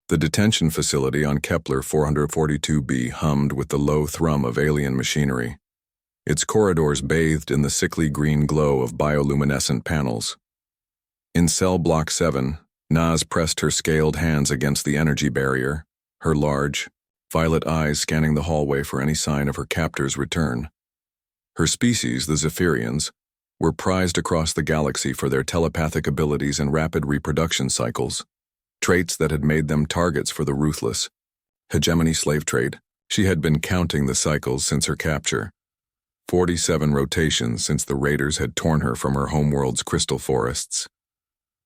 The detention facility on Kepler 442b hummed with the low thrum of alien machinery, its corridors bathed in the sickly green glow of bioluminescent panels. In cell block 7, Naz pressed her scaled hands against the energy barrier, her large, violet eyes scanning the hallway for any sign of her captor's return. Her species, the Zephyrians, were prized across the galaxy for their telepathic abilities and rapid reproduction cycles, traits that had made them targets for the ruthless hegemony slave trade. She had been counting the cycles since her capture. 47 rotations since the raiders had torn her from her homeworld's crystal forests.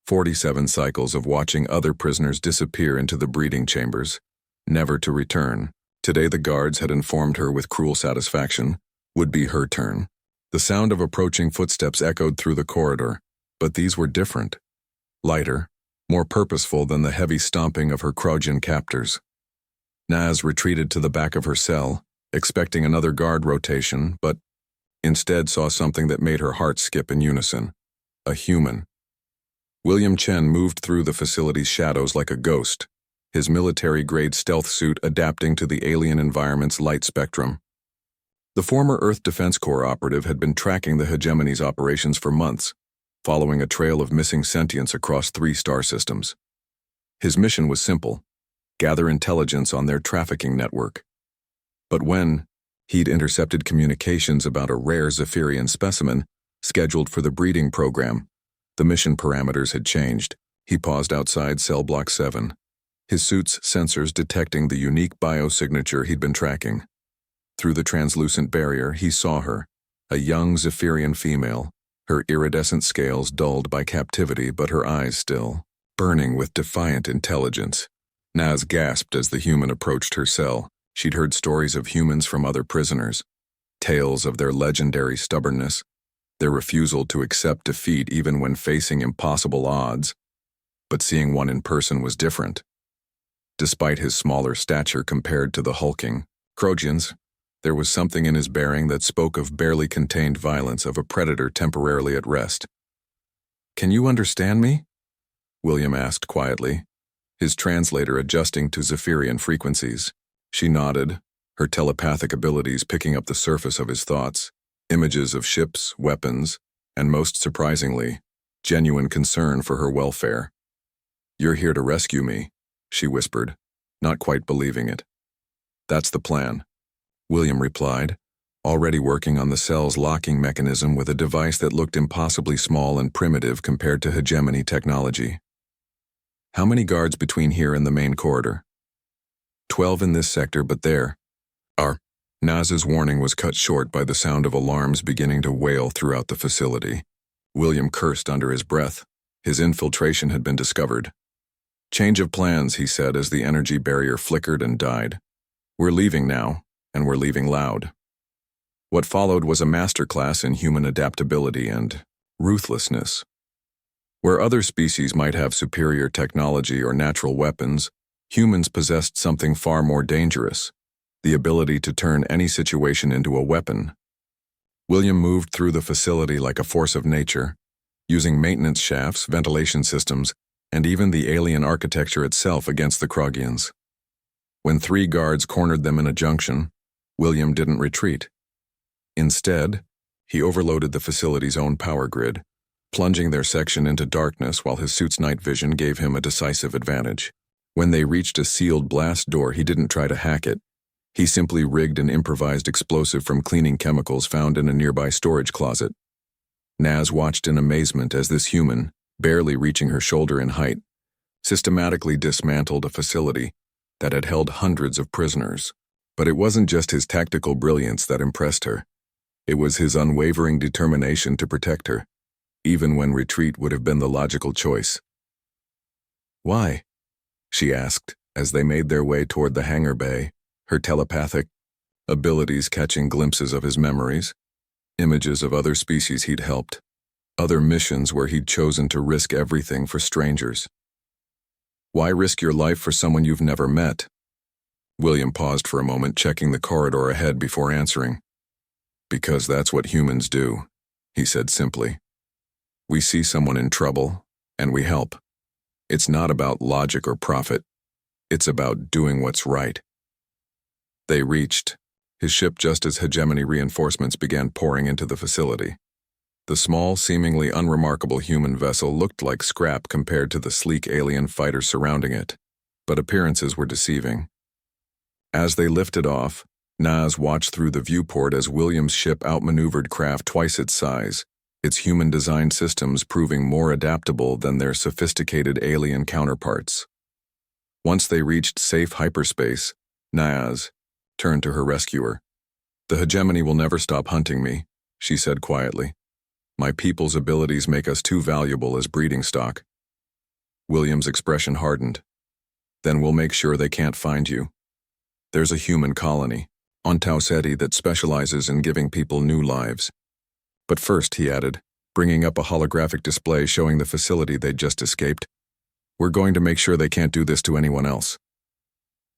47 cycles of watching other prisoners disappear into the breeding chambers, never to return. Today the guards had informed her with cruel satisfaction, would be her turn. The sound of approaching footsteps echoed through the corridor, but these were different. Lighter, more purposeful than the heavy stomping of her Krogian captors. Naz retreated to the back of her cell, expecting another guard rotation, but instead saw something that made her heart skip in unison. A human. William Chen moved through the facility's shadows like a ghost, his military-grade stealth suit adapting to the alien environment's light spectrum. The former Earth Defense Corps operative had been tracking the hegemony's operations for months, following a trail of missing sentience across 3 star systems. His mission was simple: gather intelligence on their trafficking network. But when he'd intercepted communications about a rare Zephyrian specimen scheduled for the breeding program, the mission parameters had changed. He paused outside cell block 7, his suit's sensors detecting the unique biosignature he'd been tracking. Through the translucent barrier, he saw her, a young Zephyrian female, her iridescent scales dulled by captivity but her eyes still burning with defiant intelligence. Naz gasped as the human approached her cell. She'd heard stories of humans from other prisoners, tales of their legendary stubbornness, their refusal to accept defeat even when facing impossible odds. But seeing one in person was different. Despite his smaller stature compared to the hulking Krogians, there was something in his bearing that spoke of barely contained violence of a predator temporarily at rest. "Can you understand me?" William asked quietly, his translator adjusting to Zephyrian frequencies. She nodded, her telepathic abilities picking up the surface of his thoughts, images of ships, weapons, and most surprisingly, genuine concern for her welfare. "You're here to rescue me," she whispered, not quite believing it. "That's the plan," William replied, already working on the cell's locking mechanism with a device that looked impossibly small and primitive compared to hegemony technology. "How many guards between here and the main corridor?" 12 in this sector, but there are. Naz's warning was cut short by the sound of alarms beginning to wail throughout the facility. William cursed under his breath. His infiltration had been discovered. "Change of plans," he said as the energy barrier flickered and died. "We're leaving now, and we're leaving loud." What followed was a masterclass in human adaptability and ruthlessness. Where other species might have superior technology or natural weapons, humans possessed something far more dangerous: the ability to turn any situation into a weapon. William moved through the facility like a force of nature, using maintenance shafts, ventilation systems, and even the alien architecture itself against the Krogians. When 3 guards cornered them in a junction, William didn't retreat. Instead, he overloaded the facility's own power grid, plunging their section into darkness while his suit's night vision gave him a decisive advantage. When they reached a sealed blast door, he didn't try to hack it. He simply rigged an improvised explosive from cleaning chemicals found in a nearby storage closet. Naz watched in amazement as this human, barely reaching her shoulder in height, systematically dismantled a facility that had held hundreds of prisoners. But it wasn't just his tactical brilliance that impressed her. It was his unwavering determination to protect her, even when retreat would have been the logical choice. "Why?" she asked as they made their way toward the hangar bay, her telepathic abilities catching glimpses of his memories, images of other species he'd helped, other missions where he'd chosen to risk everything for strangers. "Why risk your life for someone you've never met?" William paused for a moment, checking the corridor ahead before answering. "Because that's what humans do," he said simply. "We see someone in trouble, and we help. It's not about logic or profit. It's about doing what's right. They reached his ship just as hegemony reinforcements began pouring into the facility. The small, seemingly unremarkable human vessel looked like scrap compared to the sleek alien fighters surrounding it, but appearances were deceiving. As they lifted off, Nas watched through the viewport as Williams' ship outmaneuvered craft twice its size, its human-designed systems proving more adaptable than their sophisticated alien counterparts. Once they reached safe hyperspace, Nas turned to her rescuer. "The hegemony will never stop hunting me," she said quietly. "My people's abilities make us too valuable as breeding stock." William's expression hardened. "Then we'll make sure they can't find you. There's a human colony on Tau Ceti that specializes in giving people new lives. But first," he added, bringing up a holographic display showing the facility they'd just escaped, "we're going to make sure they can't do this to anyone else."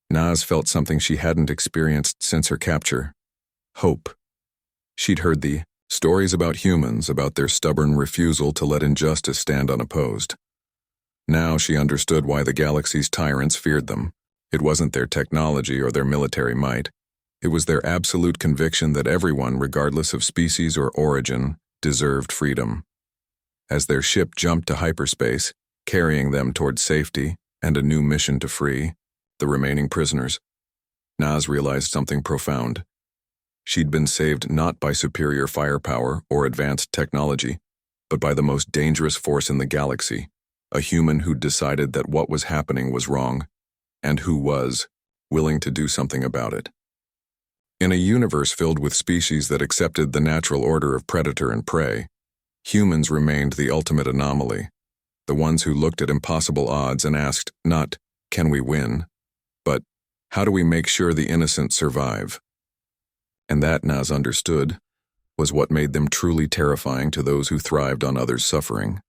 Nas felt something she hadn't experienced since her capture: hope. She'd heard the stories about humans, about their stubborn refusal to let injustice stand unopposed. Now she understood why the galaxy's tyrants feared them. It wasn't their technology or their military might. It was their absolute conviction that everyone, regardless of species or origin, deserved freedom. As their ship jumped to hyperspace, carrying them toward safety and a new mission to free the remaining prisoners, Nas realized something profound. She'd been saved not by superior firepower or advanced technology, but by the most dangerous force in the galaxy, a human who'd decided that what was happening was wrong, and who was willing to do something about it. In a universe filled with species that accepted the natural order of predator and prey, humans remained the ultimate anomaly, the ones who looked at impossible odds and asked not, "Can we win?" but, "How do we make sure the innocent survive?" And that, Nas understood, was what made them truly terrifying to those who thrived on others' suffering.